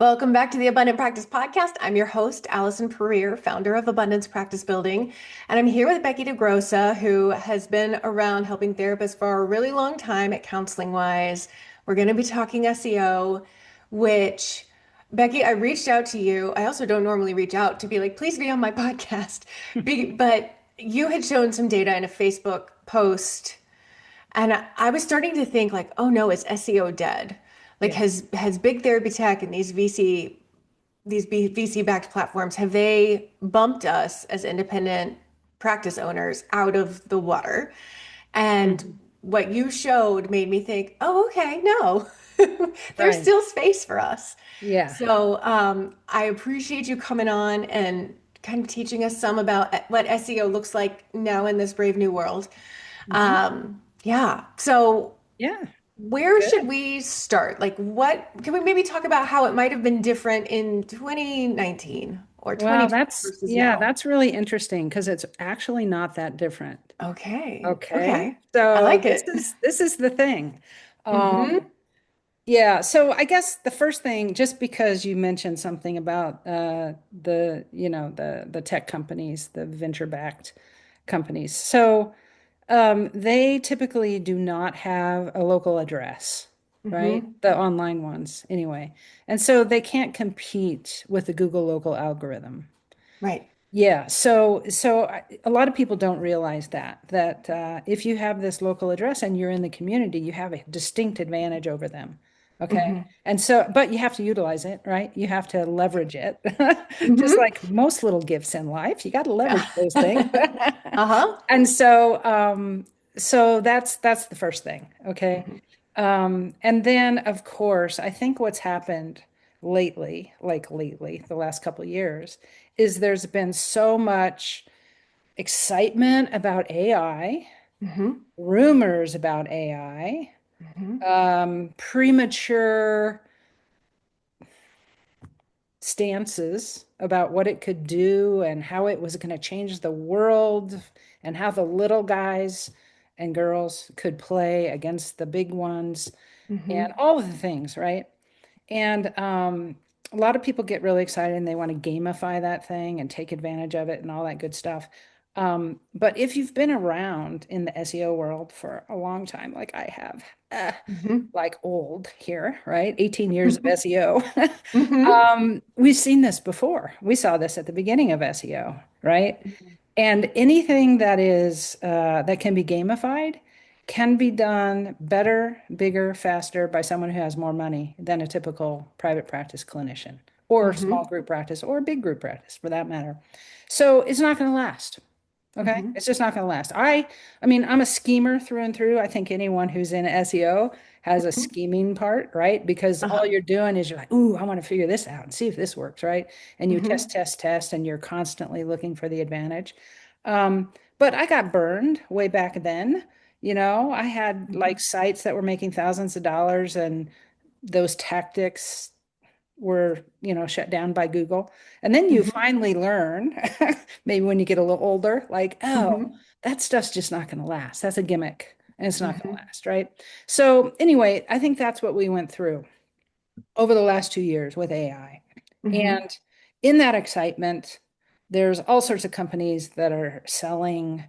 Welcome back to the Abundant Practice Podcast. I'm your host, Allison Pereira, founder of Abundance Practice Building. And I'm here with Becky DeGrossa, who has been around helping therapists for a really long time at Counseling Wise. We're going to be talking SEO, which, Becky, I reached out to you. I also don't normally reach out to be like, please be on my podcast. But you had shown some data in a Facebook post and I was starting to think like, oh no, is SEO dead? Like Yeah. has big therapy tech and these VC backed platforms, have they bumped us as independent practice owners out of the water? And Mhm. what you showed made me think, oh, okay, no, there's Right. still space for us. Yeah. So I appreciate you coming on and kind of teaching us some about what SEO looks like now in this brave new world. Hmm. Yeah. So Yeah. where Good. should we start? Like, what can we maybe talk about how it might have been different in 2019 or Well, 2020 versus yeah, now? that's really interesting because it's actually not that different. Okay. Okay. Okay. I So like this it. is this is the thing. Mm-hmm. Yeah, so I guess the first thing, just because you mentioned something about the tech companies, the venture-backed companies. So they typically do not have a local address, right? Mm-hmm. The online ones, anyway. And so they can't compete with the Google local algorithm. Right. Yeah, a lot of people don't realize that if you have this local address and you're in the community, you have a distinct advantage over them. Okay. Mm-hmm. And so, but you have to utilize it, right? You have to leverage it. Just Mm-hmm. like most little gifts in life, you got to leverage those things. Uh-huh. And so that's the first thing. Okay. Mm-hmm. And then of course, I think what's happened lately, like lately, the last couple of years, is there's been so much excitement about AI, Mm-hmm. rumors about AI, Mm-hmm. premature stances about what it could do and how it was going to change the world and how the little guys and girls could play against the big ones and Mm-hmm. all of the things, right? And a lot of people get really excited and they want to gamify that thing and take advantage of it and all that good stuff. But if you've been around in the SEO world for a long time, like I have, Mm-hmm. like old here, right? 18 years of SEO. Mm-hmm. We've seen this before. We saw this at the beginning of SEO, right? And anything that can be gamified can be done better, bigger, faster by someone who has more money than a typical private practice clinician or small Mm-hmm. group practice or big group practice for that matter. So it's not going to last. Okay. Mm-hmm. It's just not going to last. I mean, I'm a schemer through and through. I think anyone who's in SEO has a Mm-hmm. scheming part, right? Because all Uh-huh. you're doing is you're like, ooh, I want to figure this out and see if this works, right? And you Mm-hmm. test, test, test, and you're constantly looking for the advantage. But I got burned way back then. I had like Mm-hmm. sites that were making thousands of dollars, and those tactics were, shut down by Google. And then you Mm-hmm. finally learn, maybe when you get a little older, like, oh, Mm-hmm. that stuff's just not going to last. That's a gimmick and it's not going to Mm-hmm. last, right? So, anyway, I think that's what we went through over the last 2 years with AI. Mm-hmm. And in that excitement, there's all sorts of companies that are selling,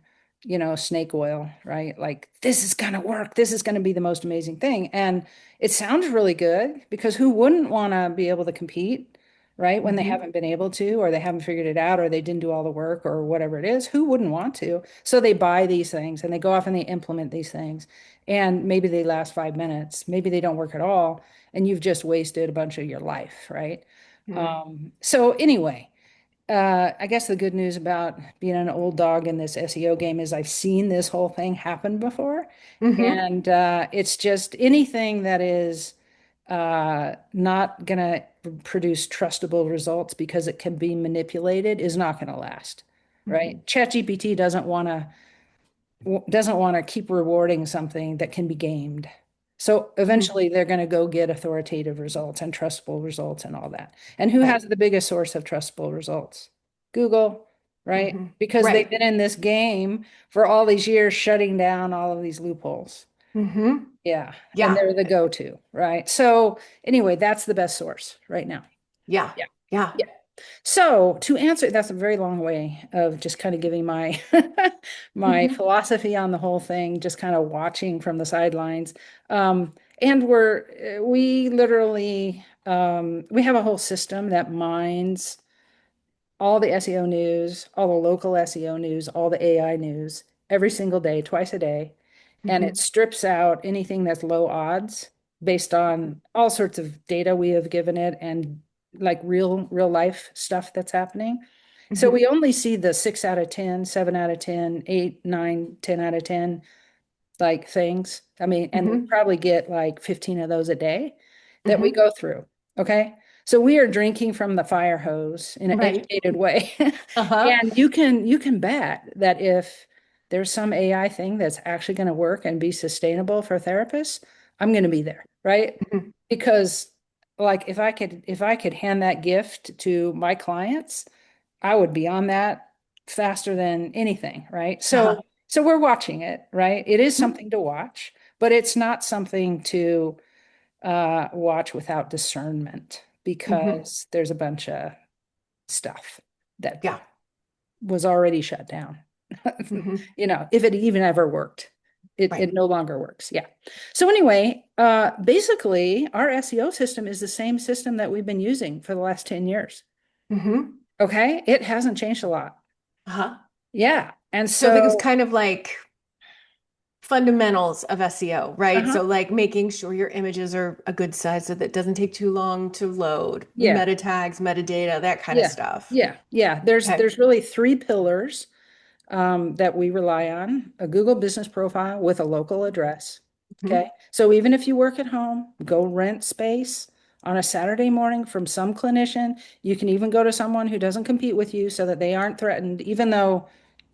snake oil, right? Like, this is going to work. This is going to be the most amazing thing. And it sounds really good because who wouldn't want to be able to compete, right? When they Mm-hmm. haven't been able to, or they haven't figured it out, or they didn't do all the work, or whatever it is. Who wouldn't want to? So they buy these things and they go off and they implement these things. And maybe they last 5 minutes, maybe they don't work at all, and you've just wasted a bunch of your life, right? So anyway, I guess the good news about being an old dog in this SEO game is I've seen this whole thing happen before. Mm-hmm. And it's just anything that is not going to produce trustable results because it can be manipulated is not going to last, Mm-hmm. right? ChatGPT doesn't want to keep rewarding something that can be gamed. So Mm-hmm. eventually they're going to go get authoritative results and trustable results and all that. And who has Right. the biggest source of trustable results? Google, right? Mm-hmm. Because they've Right. been in this game for all these years, shutting down all of these loopholes. Mm-hmm. Yeah. And Yeah. they're the go-to, right? So anyway, that's the best source right now. Yeah. Yeah. Yeah. Yeah. So to answer, that's a very long way of just kind of giving my my Hmm. philosophy on the whole thing, just kind of watching from the sidelines. And we literally we have a whole system that mines all the SEO news, all the local SEO news, all the AI news every single day, twice a day. And it Hmm. strips out anything that's low odds based on all sorts of data we have given it and like real life stuff that's happening. So Hmm. we only see the 6 out of 10, 7 out of 10, 8, 9, 10 out of 10 like things. I mean, and we Hmm. probably get like 15 of those a day that we Hmm. go through. Okay. So we are drinking from the fire hose in an Right. educated way. Uh-huh. And you can bet that if there's some AI thing that's actually going to work and be sustainable for therapists, I'm going to be there, right? Hmm. Because like if I could hand that gift to my clients, I would be on that faster than anything, right? Uh-huh. So we're watching it, right? It is Mhm. something to watch, but it's not something to watch without discernment Hmm. because there's a bunch of stuff that Yeah. was already shut down. Hmm. If it even ever worked, it Right. no longer works. Yeah. So anyway, basically, our SEO system is the same system that we've been using for the last 10 years. Hmm. Okay. It hasn't changed a lot. Uh-huh. Yeah. And So I think it's so, kind of like fundamentals of SEO, right? uh-huh. So like making sure your images are a good size so that it doesn't take too long to load, Yeah. meta tags, metadata, that kind of Yeah. stuff. Yeah. Yeah. There's Okay. there's really three pillars that we rely on: a Google business profile with a local address. Hmm. Okay. So even if you work at home, go rent space on a Saturday morning from some clinician. You can even go to someone who doesn't compete with you so that they aren't threatened, even though,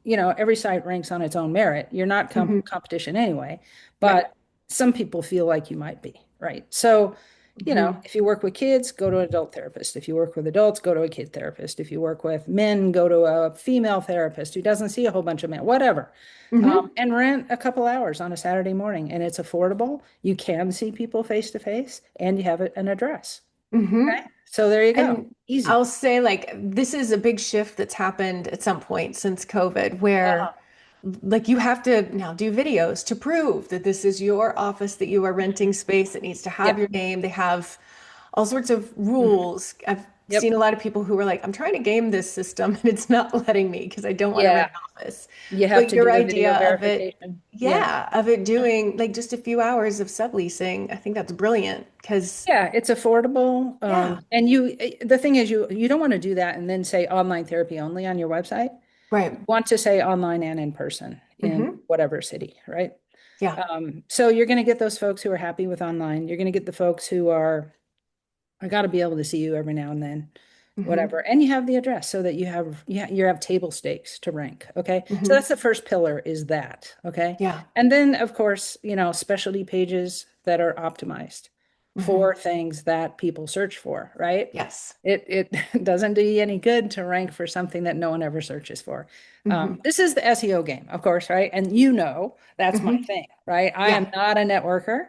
every site ranks on its own merit. You're not Hmm. competition anyway, Right. but some people feel like you might be, right? So, Hmm. if you work with kids, go to an adult therapist. If you work with adults, go to a kid therapist. If you work with men, go to a female therapist who doesn't see a whole bunch of men, whatever. Hmm. And rent a couple hours on a Saturday morning, and it's affordable. You can see people face to face, and you have an address. Hmm. Okay, so there you go. And Easy. I'll say like this is a big shift that's happened at some point since COVID where Uh-huh. like you have to now do videos to prove that this is your office, that you are renting space. It needs to have Yep. your name. They have all sorts of Mhm. rules. I've seen Yep. a lot of people who are like, I'm trying to game this system and it's not letting me because I don't want to rent Yeah. an office. You have But to your do the video idea of it, verification. Yeah. yeah, of it doing like just a few hours of subleasing, I think that's brilliant because Yeah, it's affordable. yeah, And the thing is, you don't want to do that and then say online therapy only on your website. right. You want to say online and in person in Hmm. whatever city, right? Yeah. So you're going to get those folks who are happy with online. You're going to get the folks who are, I got to be able to see you every now and then, whatever. Hmm. And you have the address so that you have table stakes to rank. Okay. So Hmm. that's the first pillar is that. Okay. Yeah. And then of course, specialty pages that are optimized Hmm. for things that people search for, right? Yes. It doesn't do you any good to rank for something that no one ever searches for. Hmm. This is the SEO game, of course, right? And that's my Hmm. thing, right? I am Yeah. not a networker.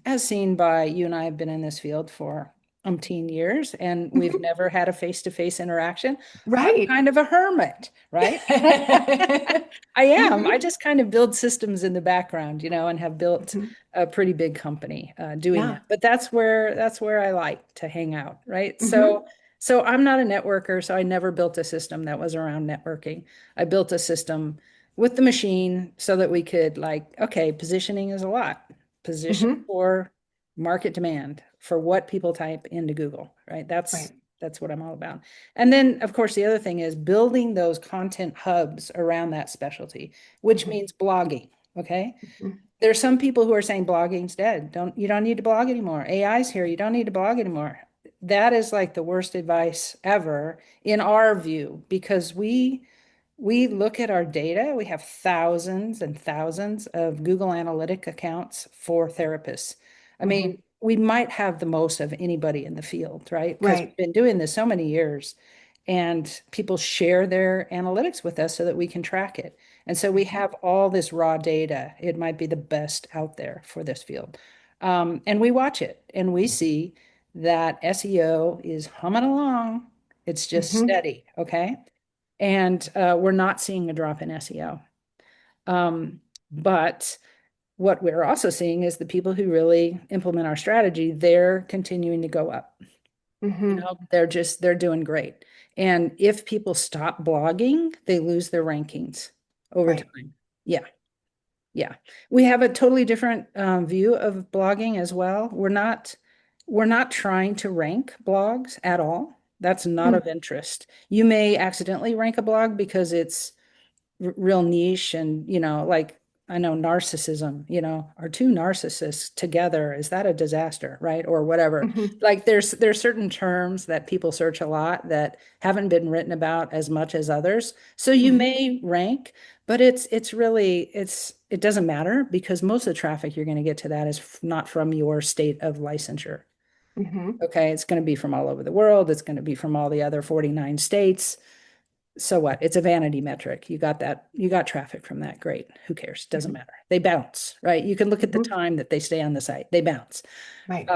As seen by you and I have been in this field for umpteen years, and we've never had a face-to-face interaction. I'm Right. kind of a hermit, right? I am. I Hmm. just kind of build systems in the background, and have built Hmm. a pretty big company doing Yeah. that. But that's where I like to hang out, right? So Hmm. so I'm not a networker, so I never built a system that was around networking. I built a system with the machine so that we could okay, positioning is a lot. Position Hmm. for market demand for what people type into Google, right? That's Right. that's what I'm all about. And then, of course, the other thing is building those content hubs around that specialty, which Hmm. means blogging. Okay. Hmm. There's some people who are saying blogging's dead. You don't need to blog anymore. AI's here. You don't need to blog anymore. That is like the worst advice ever in our view, because we look at our data. We have thousands and thousands of Google Analytic accounts for therapists. I Hmm. mean, we might have the most of anybody in the field, right? Because we've Right. been doing this so many years, and people share their analytics with us so that we can track it. And so we Hmm. have all this raw data. It might be the best out there for this field. And we watch it and we see that SEO is humming along. It's just Mm-hmm. steady, okay? And we're not seeing a drop in SEO. But what we're also seeing is the people who really implement our strategy, they're continuing to go up. You Mm-hmm. know, they're doing great. And if people stop blogging, they lose their rankings over Right. time. Yeah. Yeah. We have a totally different view of blogging as well. We're not trying to rank blogs at all. That's not of interest. You may accidentally rank a blog because it's real niche and, like I know narcissism, are two narcissists together, is that a disaster, right? Or whatever. Mm-hmm. Like there's certain terms that people search a lot that haven't been written about as much as others. So you Mm-hmm. may rank, but it doesn't matter because most of the traffic you're going to get to that is not from your state of licensure. Mm-hmm. Okay, it's going to be from all over the world. It's going to be from all the other 49 states. So what? It's a vanity metric. You got that. You got traffic from that. Great. Who cares? Doesn't Mm-hmm. matter. They bounce, right? You can look at the Mm-hmm. time that they stay on the site. They bounce. Right.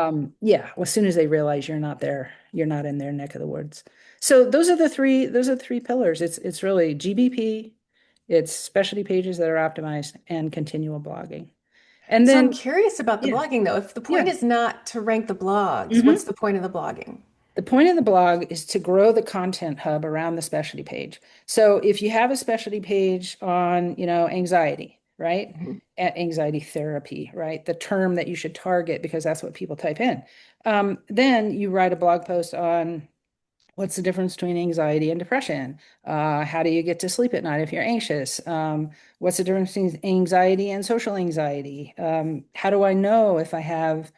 Yeah. Well, as soon as they realize you're not there, you're not in their neck of the woods. So those are the three pillars. It's really GBP, it's specialty pages that are optimized, and continual blogging. And So I'm then, curious about the yeah, blogging though. If the point yeah. is not to rank the blogs, what's Mhm. the point of the blogging? The point of the blog is to grow the content hub around the specialty page. So if you have a specialty page on, anxiety, right? Mm-hmm. Anxiety therapy, right? The term that you should target because that's what people type in. Then you write a blog post on what's the difference between anxiety and depression? How do you get to sleep at night if you're anxious? What's the difference between anxiety and social anxiety? How do I know if I have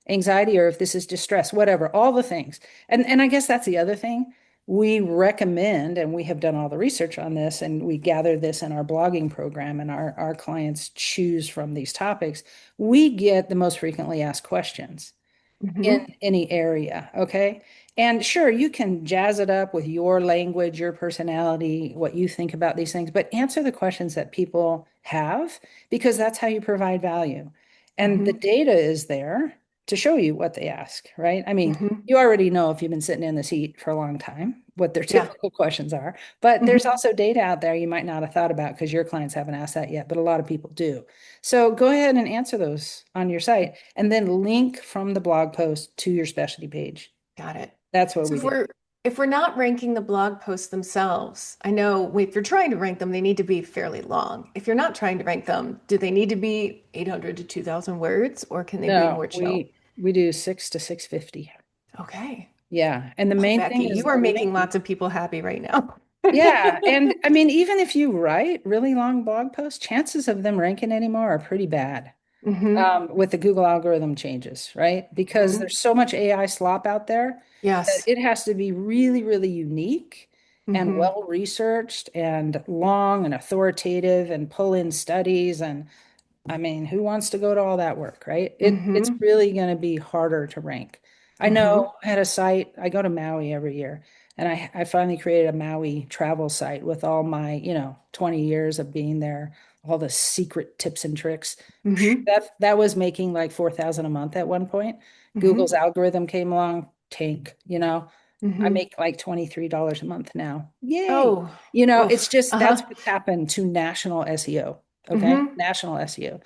anxiety or if this is distress, whatever, all the things. And I guess that's the other thing. We recommend, and we have done all the research on this, and we gather this in our blogging program, and our clients choose from these topics. We get the most frequently asked questions in Mm-hmm. any area. Okay. And sure, you can jazz it up with your language, your personality, what you think about these things, but answer the questions that people have because that's how you provide value. And the Mm-hmm. data is there to show you what they ask, right? I mean, Mm-hmm. you already know if you've been sitting in the seat for a long time what their Yeah. typical questions are, but there's Mm-hmm. also data out there you might not have thought about because your clients haven't asked that yet, but a lot of people do. So go ahead and answer those on your site and then link from the blog post to your specialty page. Got it. That's what So we do. if we're not ranking the blog posts themselves, I know if you're trying to rank them, they need to be fairly long. If you're not trying to rank them, do they need to be 800 to 2,000 words, or can they be No, more chill? we do 6 to 650. Okay. Yeah. And the Oh, main Becky, thing is you the are making link. lots of people happy right now. Yeah. And I mean, even if you write really long blog posts, chances of them ranking anymore are pretty bad. Mm-hmm. With the Google algorithm changes, right? Because Hmm. there's so much AI slop out there that Yes. it has to be really, really unique and Mm-hmm. well researched and long and authoritative and pull in studies. And I mean, who wants to go to all that work, right? It's Mm-hmm. really going to be harder to rank. I Mm-hmm. know I had a site, I go to Maui every year, and I finally created a Maui travel site with all my, 20 years of being there, all the secret tips and tricks. Mm-hmm. That was making like 4,000 a month at one point. Google's Mm-hmm. algorithm came along, tank. I Mm-hmm. make like $23 a month now. Yay. Oh, It's oof. just that's Uh-huh. what's happened to national SEO. Okay. Mm-hmm. National SEO.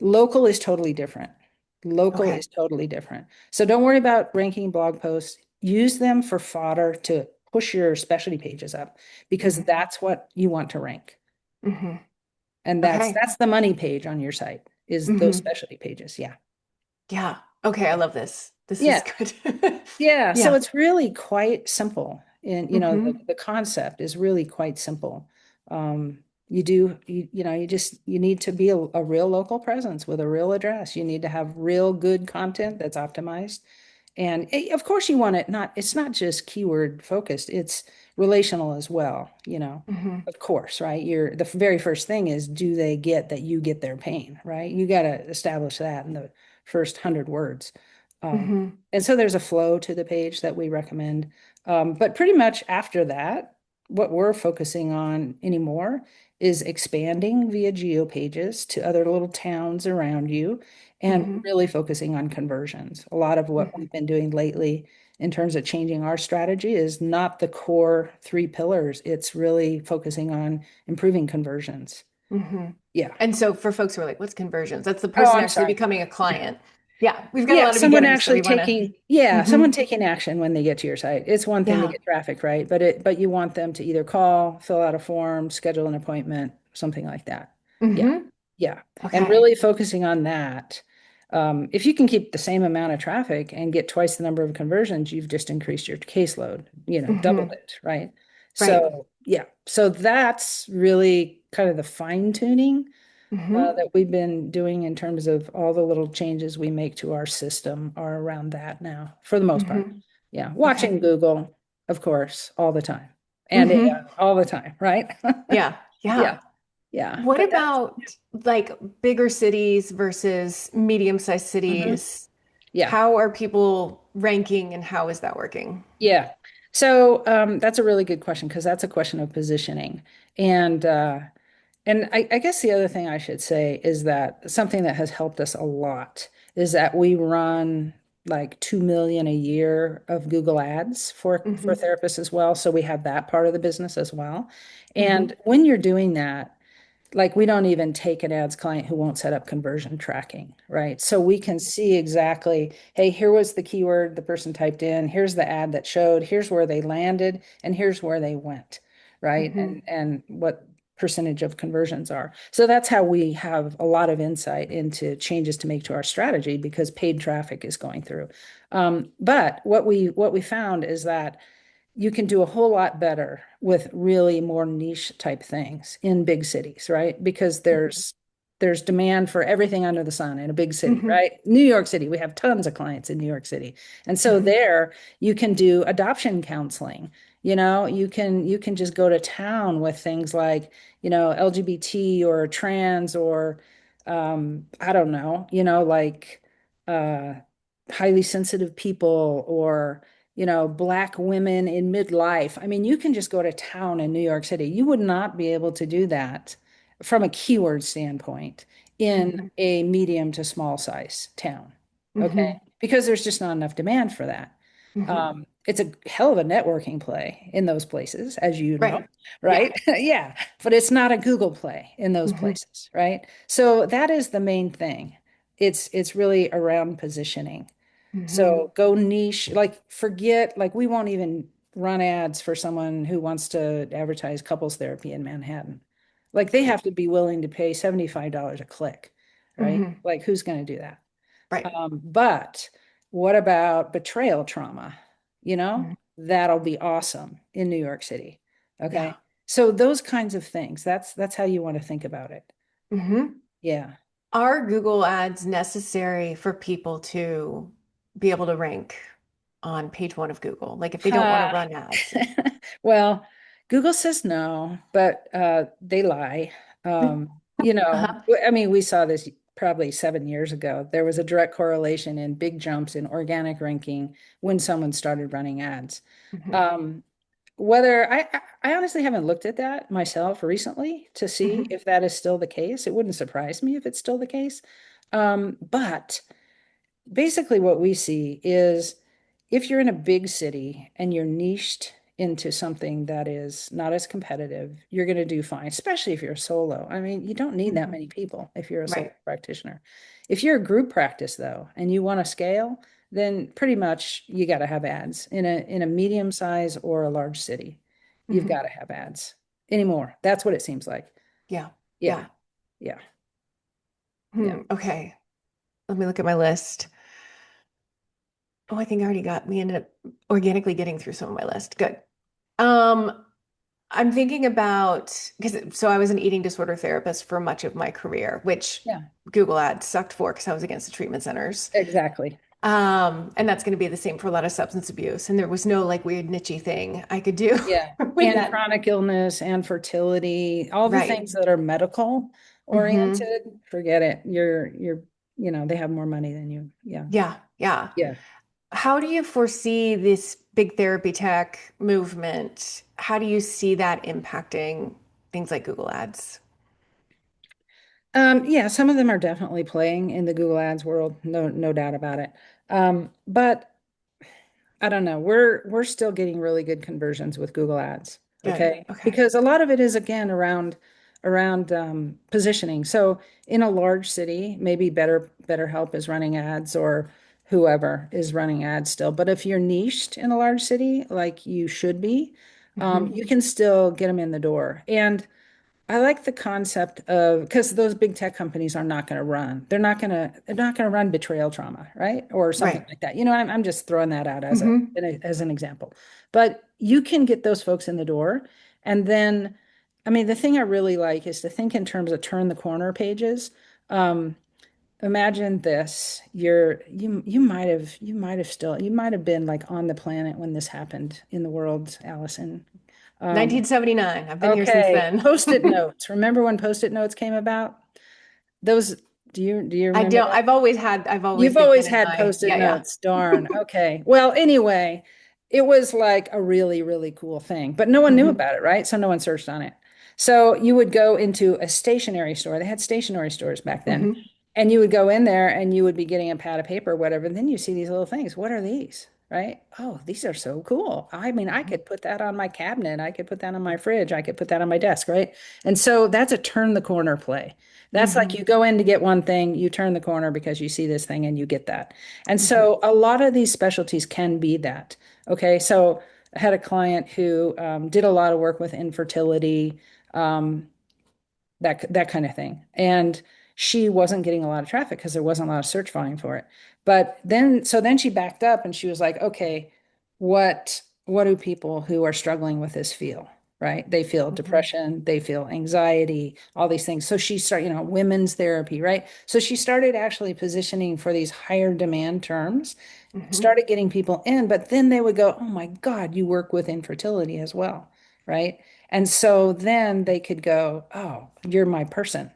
Local is totally different. Local Okay. is totally different. So don't worry about ranking blog posts. Use them for fodder to push your specialty pages up because Mm-hmm. that's what you want to rank. Mm-hmm. And that's Okay. that's the money page on your site is those Mm-hmm. specialty pages. Yeah. Yeah. Okay, I love this. This is Yeah. good. Yeah, so Yeah. it's really quite simple. And Mm-hmm. the concept is really quite simple. You need to be a real local presence with a real address. You need to have real good content that's optimized. And of course you want it's not just keyword focused, it's relational as well. Mm-hmm. Of course, right? The very first thing is, do they get that you get their pain, right? You got to establish that in the first 100 words. Um, Mm-hmm. and so there's a flow to the page that we recommend. But pretty much after that, what we're focusing on anymore is expanding via geo pages to other little towns around you and Hmm. really focusing on conversions. A lot of what we've been doing lately in terms of changing our strategy is not the core three pillars. It's really focusing on improving conversions. Hmm. Yeah. And so for folks who are like, what's conversions? That's the Oh, person I'm actually sorry. becoming a client. Yeah, we've got a Yeah, lot of someone beginners, so actually we want to. taking, yeah, Hmm. someone taking action when they get to your site. It's one thing to Yeah. get traffic, right? But you want them to either call, fill out a form, schedule an appointment, something like that. Yeah. Hmm. Yeah. And Okay. really focusing on that. If you can keep the same amount of traffic and get twice the number of conversions, you've just increased your caseload, doubled Hmm. it, right? Right. So, yeah. So that's really kind of the fine tuning Hmm. that we've been doing in terms of all the little changes we make to our system are around that now, for the most part. Hmm. Yeah, Okay. watching Google, of course, all the time, and AI Hmm. all the time, right? Yeah. Yeah, Yeah. yeah, What but that's about like bigger cities versus medium-sized mhm. cities? Yeah, How are people ranking and how is that working? yeah. So that's a really good question because that's a question of positioning, and I guess the other thing I should say is that something that has helped us a lot is that we run like 2 million a year of Google Ads for Hmm. therapists as well. So we have that part of the business as well. And Hmm. when you're doing that, like we don't even take an ads client who won't set up conversion tracking, right? So we can see exactly, hey, here was the keyword the person typed in, here's the ad that showed, here's where they landed, and here's where they went, right? Hmm. And what percentage of conversions are. So that's how we have a lot of insight into changes to make to our strategy because paid traffic is going through. But what we found is that you can do a whole lot better with really more niche type things in big cities, right? Because there's demand for everything under the sun in a big city, Hmm. right? New York City, we have tons of clients in New York City. And so Hmm. there you can do adoption counseling. You can just go to town with things like, LGBT or trans or I don't know, like uh highly sensitive people or Black women in midlife. I mean, you can just go to town in New York City. You would not be able to do that from a keyword standpoint in Hmm. a medium to small size town. Okay. Hmm. Because there's just not enough demand for that. Hmm. It's a hell of a networking play in those places, as you know, Right. Yeah. right? Yeah. But it's not a Google play in those Hmm. places, right? So that is the main thing. It's really around positioning. Hmm. So go niche, like forget, like we won't even run ads for someone who wants to advertise couples therapy in Manhattan. Like they Right. have to be willing to pay $75 a click, right? Hmm. Like who's going to do that? Right. But what about betrayal trauma? Mhm. That'll be awesome in New York City. Yeah. Okay. So those kinds of things, that's how you want to think about it. Hmm. Yeah. Are Google Ads necessary for people to be able to rank on page one of Google? Like if they don't want to Uh, run ads. well, Google says no, but they lie. Uh-huh. I mean, we saw this probably 7 years ago. There was a direct correlation in big jumps in organic ranking when someone started running ads. Hmm. Um, whether I honestly haven't looked at that myself recently to see Hmm. if that is still the case. It wouldn't surprise me if it's still the case. But basically what we see is if you're in a big city and you're niched into something that is not as competitive, you're going to do fine, especially if you're a solo. I mean, you don't need that Hmm. many people if you're a solo Right. practitioner. If you're a group practice though, and you want to scale, then pretty much you got to have ads in a medium size or a large city. You've got Hmm. to have ads anymore. That's what it seems like. Yeah. Yeah. Yeah. Yeah. Yeah. Hmm. Okay. Let me look at my list. Oh, I think I already got, we ended up organically getting through some of my list. Good. Um, I'm thinking about because so I was an eating disorder therapist for much of my career, which Yeah. Google Ads sucked for because I was against the treatment centers. Exactly. And that's going to be the same for a lot of substance abuse. And there was no like weird nichey thing I could do Yeah. with And that. chronic illness and fertility, all the Right. things that are medical Hmm. oriented, forget it. They have more money than you. Yeah. Yeah. Yeah. Yeah. How do you foresee this big therapy tech movement? How do you see that impacting things like Google Ads? Yeah, some of them are definitely playing in the Google Ads world, no doubt about it. But I don't know. We're still getting really good conversions with Google Ads, Good. okay? Okay. Because a lot of it is again around positioning. So in a large city, maybe better help is running ads or whoever is running ads still. But if you're niched in a large city, like you should be, Hmm. you can still get them in the door. And I like the concept of because those big tech companies are not going to run. They're not going to run betrayal trauma, right? Or something Right. like that. You know, I'm just throwing that out as a Hmm. as an example. But you can get those folks in the door, and then, I mean, the thing I really like is to think in terms of turn the corner pages. Um, Imagine this: you might have been like on the planet when this happened in the world, Allison. Um, 1979. I've been here since Okay, then. post-it notes. Remember when post-it notes came about? Those, do you I remember don't, that? I've always You've been always kind of had post-it yeah, yeah. notes. Darn. Okay. Well, anyway, it was like a really, really cool thing, but no one knew Hmm. about it, right? So no one searched on it. So you would go into a stationery store. They had stationery stores back then. Hmm. And you would go in there and you would be getting a pad of paper or whatever. And then you see these little things. What are these? Right? Oh, these are so cool. I mean, I could put that on my cabinet. I could put that on my fridge. I could put that on my desk, right? And so that's a turn the corner play. That's like Hmm. you go in to get one thing, you turn the corner because you see this thing and you get that. And Hmm. so a lot of these specialties can be that. Okay. So I had a client who did a lot of work with infertility, um, that kind of thing. And she wasn't getting a lot of traffic because there wasn't a lot of search volume for it. But then she backed up and she was like, okay, what do people who are struggling with this feel? Right? They feel Hmm. depression, they feel anxiety, all these things. So she started, women's therapy, right? So she started actually positioning for these higher demand terms, Hmm. started getting people in, but then they would go, oh my God, you work with infertility as well, right? And so then they could go, oh, you're my person.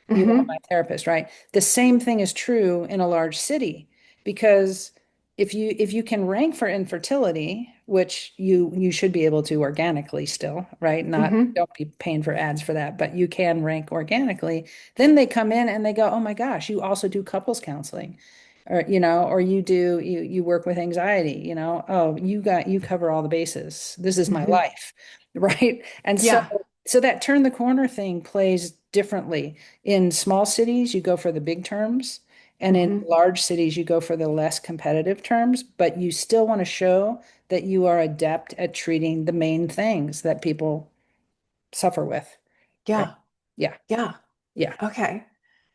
You are my Hmm. therapist, right? The same thing is true in a large city because if you can rank for infertility, which you should be able to organically still, right? Not Hmm. don't be paying for ads for that, but you can rank organically. Then they come in and they go, "Oh my gosh, you also do couples counseling." Or or you work with anxiety, oh, you cover all the bases. This is my Hmm. life. Right? And so Yeah. so that turn the corner thing plays differently. In small cities, you go for the big terms, and in Hmm. large cities, you go for the less competitive terms, but you still want to show that you are adept at treating the main things that people suffer with. Right? Yeah. Yeah. Yeah. Yeah. Okay.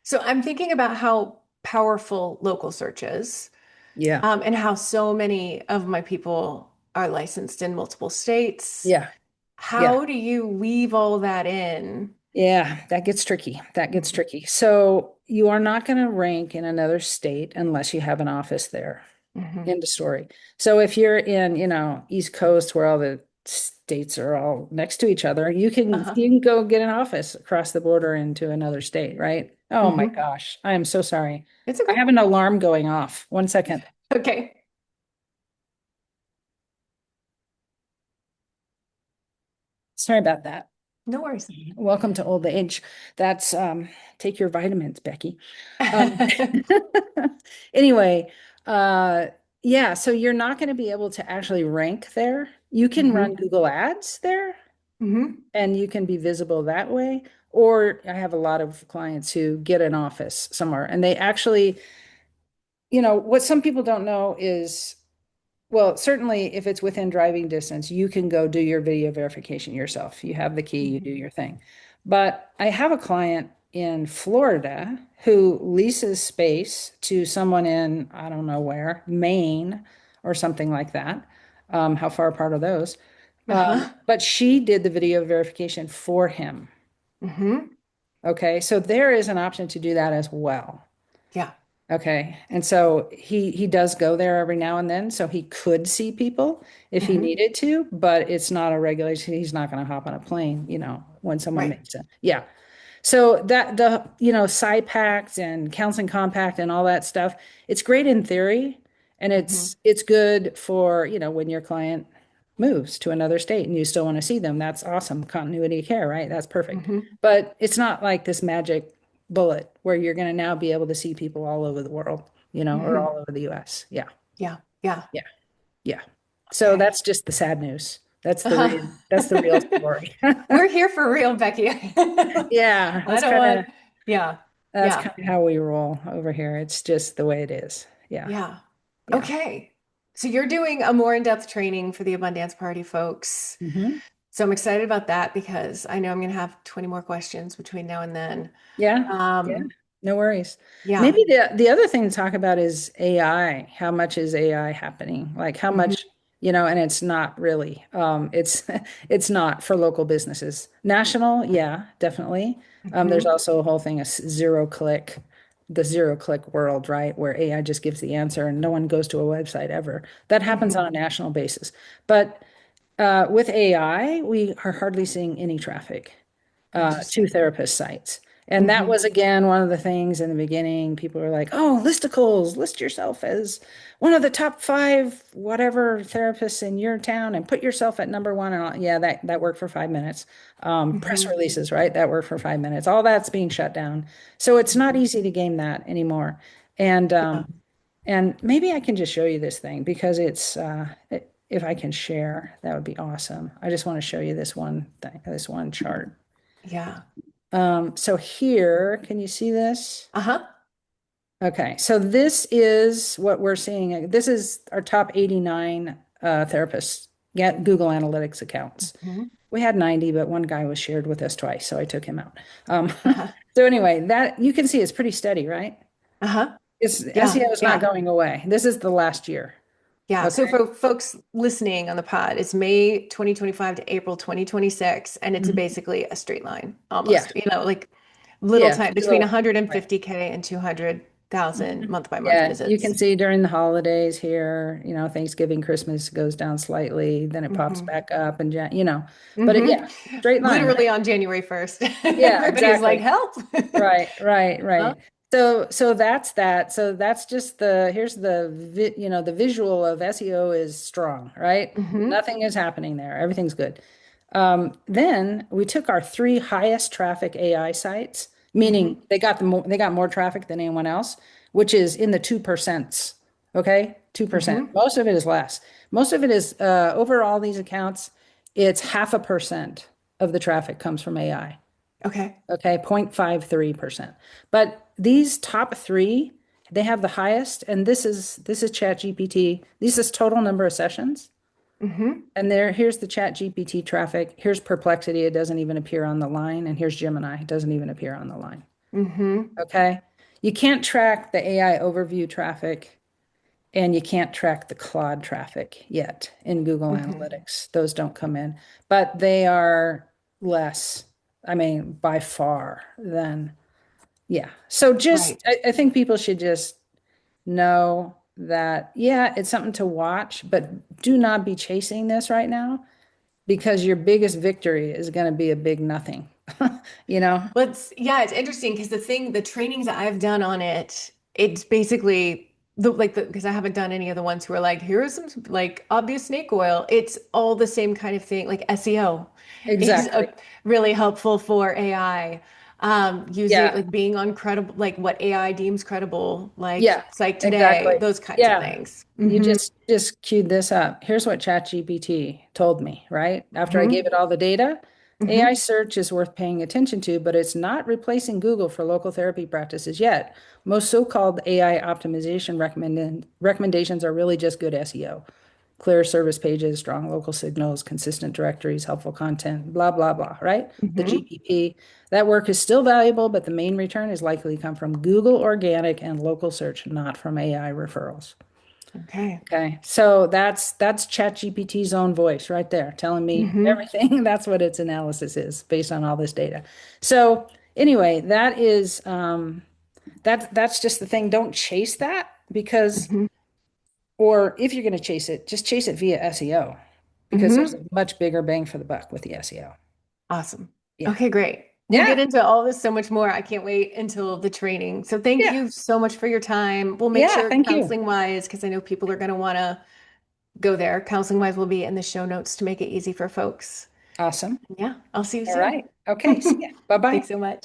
So I'm thinking about how powerful local search is, Yeah. and how so many of my people are licensed in multiple states. Yeah. Yeah. How do you weave all that in? Yeah, that gets tricky. That gets Hmm. tricky. So you are not going to rank in another state unless you have an office there. Hmm. End of story. So if you're in, East Coast where all the states are all next to each other, you can Uh-huh. you can go get an office across the border into another state, right? Oh my Hmm. gosh, I am so sorry. It's I okay. have an alarm going off. 1 second. Okay. Sorry about that. No worries. Welcome to old age. That's take your vitamins, Becky. Um, anyway, uh, yeah, so you're not going to be able to actually rank there. You can run Hmm. Google Ads there Hmm. and you can be visible that way. Or I have a lot of clients who get an office somewhere and they actually, what some people don't know is, well, certainly if it's within driving distance, you can go do your video verification yourself. You have the key, you do your thing. But I have a client in Florida who leases space to someone in, I don't know where, Maine or something like that. How far apart are those? Uh-huh. But she did the video verification for him. Hmm. Okay, so there is an option to do that as well. Yeah. Okay. And so he does go there every now and then, so he could see people if he Hmm. needed to, but it's not a regulation. He's not going to hop on a plane, when someone Right. makes it. Yeah. So that SciPact and Counseling Compact and all that stuff, it's great in theory, and Hmm. it's good for, when your client moves to another state and you still want to see them. That's awesome. Continuity of care, right? That's perfect. Hmm. But it's not like this magic, bullet where you're going to now be able to see people all over the world, or Hmm. all over the US. Yeah. Yeah. Yeah. Yeah. Yeah. So Okay. that's just the sad news. That's the Uh-huh. real that's the real story. We're here for real, Becky. Yeah, I don't want, yeah. that's Yeah. kind of how we roll over here. It's just the way it is. Yeah. Yeah. Yeah. Okay. So you're doing a more in-depth training for the Abundance Party folks. Hmm. So I'm excited about that because I know I'm going to have 20 more questions between now and then. Yeah. Yeah. Um, No worries. yeah. Maybe the other thing to talk about is AI. How much is AI happening? Like how much, Hmm. and it's not really. It's it's not for local businesses. National, yeah, definitely. There's Hmm. also a whole thing of the zero click world, right? Where AI just gives the answer and no one goes to a website ever. That happens on Hmm. a national basis. But with AI, we are hardly seeing any traffic to Interesting. therapist sites. And that Hmm. was, again, one of the things in the beginning. People were like, oh, listicles, list yourself as one of the top five, whatever therapists in your town and put yourself at number one. And yeah, that worked for 5 minutes. Press Hmm. releases, right? That worked for 5 minutes. All that's being shut down. So it's not easy to game that anymore. And Yeah. maybe I can just show you this thing because if I can share, that would be awesome. I just want to show you this one thing, this one chart. Yeah. So here, can you see this? Uh-huh. Okay, so this is what we're seeing. This is our top 89 therapists get Google Analytics accounts. Hmm. We had 90, but one guy was shared with us twice, so I took him out. Um, Uh-huh. so anyway, that you can see it's pretty steady, right? Uh-huh. It's Yeah. SEO is not Yeah. going away. This is the last year. Yeah. So Okay. for folks listening on the pod, it's May 2025 to April 2026, and it's Mhm. basically a straight line Yeah. almost, like little Yeah. time Just a between little. Right. 150K and 200,000 Mhm. month by month Yeah, you can visits. see during the holidays here, Thanksgiving, Christmas goes down slightly, then it pops Hmm. back up and Hmm. yeah, straight line, Literally right? on January 1st. Yeah, Everybody's like, exactly. help. Right, right, Huh? right. So that's that. So that's just here's the visual of SEO is strong, right? Hmm. Nothing is happening there. Everything's good. Then we took our three highest traffic AI sites, meaning Hmm. they got more traffic than anyone else, which is in the 2%. Okay, 2%. Hmm. Most of it is less. Most of it is over all these accounts, it's 0.5% of the traffic comes from AI. Okay. Okay, 0.53%. But these top three, they have the highest, and this is Chat GPT. This is total number of sessions. Hmm. And here's the Chat GPT traffic. Here's Perplexity. It doesn't even appear on the line. And here's Gemini. It doesn't even appear on the line. Hmm. Okay. You can't track the AI overview traffic and you can't track the Claude traffic yet in Google Hmm. Analytics. Those don't come in, but they are less, I mean, by far than, yeah. So Right. I think people should just know that, yeah, it's something to watch, but do not be chasing this right now because your biggest victory is going to be a big nothing, you know? Well, it's interesting because the trainings that I've done on it, it's basically because I haven't done any of the ones who are like, here's some like obvious snake oil. It's all the same kind of thing. Like SEO is Exactly. really helpful for AI. Using Yeah. like being on credible, like what AI deems credible, like Yeah. Psych Today, Exactly. those kinds of Yeah. things. You Hmm. just queued this up. Here's what ChatGPT told me, right? After I gave Hmm. it all the data, AI Hmm. search is worth paying attention to, but it's not replacing Google for local therapy practices yet. Most so-called AI optimization recommendations are really just good SEO. Clear service pages, strong local signals, consistent directories, helpful content, blah, blah, blah, right? The Hmm. GPP. That work is still valuable, but the main return is likely to come from Google organic and local search, not from AI referrals. Okay. Okay, so that's ChatGPT's own voice right there, telling me Hmm. everything. That's what its analysis is based on all this data. So anyway, that's just the thing. Don't chase that because, Hmm. or if you're going to chase it, just chase it via SEO because there's a Hmm. much bigger bang for the buck with the SEO. Awesome. Yeah. Okay, great. We'll get Yeah. into all this so much more. I can't wait until the training. So thank Yeah. you so much for your time. We'll make Yeah. sure Thank you. counseling wise, because I know people are going to want to go there. Counseling wise will be in the show notes to make it easy for folks. Awesome. Yeah, I'll see you All soon. right. Okay. See ya. Bye bye. Thanks so much.